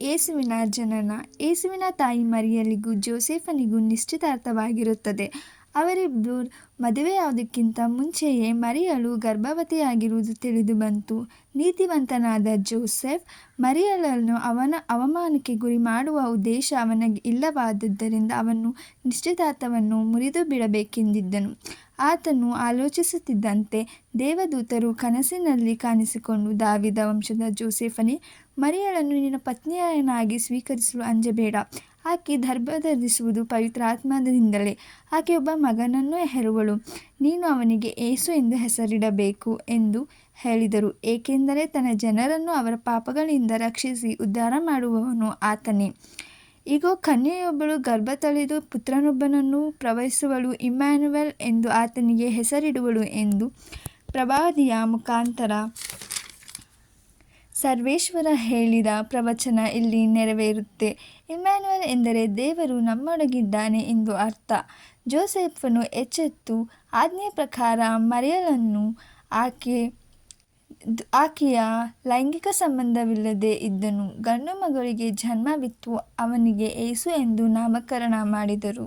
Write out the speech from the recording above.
ಯೇಸುವಿನ ಜನನ. ಯೇಸುವಿನ ತಾಯಿ ಮರಿಯಳಿಗೂ ಜೋಸೆಫನಿಗೂ ನಿಶ್ಚಿತಾರ್ಥವಾಗಿರುತ್ತದೆ. ಅವರಿಬ್ಬರು ಮದುವೆಯಾಗುವುದಕ್ಕಿಂತ ಮುಂಚೆಯೇ ಮರಿಯಳು ಗರ್ಭವತಿಯಾಗಿರುವುದು ತಿಳಿದುಬಂತು. ನೀತಿವಂತನಾದ ಜೋಸೆಫ್ ಮರಿಯಳನ್ನು ಅವಮಾನಕ್ಕೆ ಗುರಿ ಮಾಡುವ ಉದ್ದೇಶ ಅವನಿಗೆ ಇಲ್ಲವಾದ್ದರಿಂದ ಅವನು ನಿಶ್ಚಿತಾರ್ಥವನ್ನು ಮುರಿದುಬಿಡಬೇಕೆಂದಿದ್ದನು. ಆತನು ಆಲೋಚಿಸುತ್ತಿದ್ದಂತೆ ದೇವದೂತರು ಕನಸಿನಲ್ಲಿ ಕಾಣಿಸಿಕೊಂಡು, ದಾವೀದ ವಂಶದ ಜೋಸೆಫನೇ, ಮರಿಯಳನ್ನು ನಿನ್ನ ಪತ್ನಿಯನ್ನಾಗಿ ಸ್ವೀಕರಿಸಲು ಅಂಜಬೇಡ. ಆಕೆ ಗರ್ಭಧರಿಸುವುದು ಪವಿತ್ರಾತ್ಮದಿಂದಲೇ. ಆಕೆ ಒಬ್ಬ ಮಗನನ್ನು ಹೆರುವಳು. ನೀನು ಅವನಿಗೆ ಯೇಸು ಎಂದು ಹೆಸರಿಡಬೇಕು ಎಂದು ಹೇಳಿದರು, ಏಕೆಂದರೆ ತನ್ನ ಜನರನ್ನು ಅವರ ಪಾಪಗಳಿಂದ ರಕ್ಷಿಸಿ ಉದ್ಧಾರ ಮಾಡುವವನು ಆತನೇ. ಇಗೋ, ಕನ್ಯೆಯೊಬ್ಬಳು ಗರ್ಭತಳೆದು ಪುತ್ರನೊಬ್ಬನನ್ನು ಪ್ರಸವಿಸುವಳು. ಇಮ್ಯಾನುವೇಲ್ ಎಂದು ಆತನಿಗೆ ಹೆಸರಿಡುವಳು ಎಂದು ಪ್ರವಾದಿಯ ಮುಖಾಂತರ ಸರ್ವೇಶ್ವರ ಹೇಳಿದ ಪ್ರವಚನ ಇಲ್ಲಿ ನೆರವೇರುತ್ತೆ. ಇಮ್ಯಾನುವೇಲ್ ಎಂದರೆ ದೇವರು ನಮ್ಮೊಳಗಿದ್ದಾನೆ ಎಂದು ಅರ್ಥ. ಜೋಸೆಫನು ಎಚ್ಚೆತ್ತು ಆಜ್ಞೆಯ ಪ್ರಕಾರ ಮರಿಯಳನ್ನು ಆಕೆಯ ಲೈಂಗಿಕ ಸಂಬಂಧವಿಲ್ಲದೆ ಇದ್ದನು. ಗಂಡು ಮಗುವಿಗೆ ಜನ್ಮವಿತ್ತು. ಅವನಿಗೆ ಯೇಸು ಎಂದು ನಾಮಕರಣ ಮಾಡಿದರು.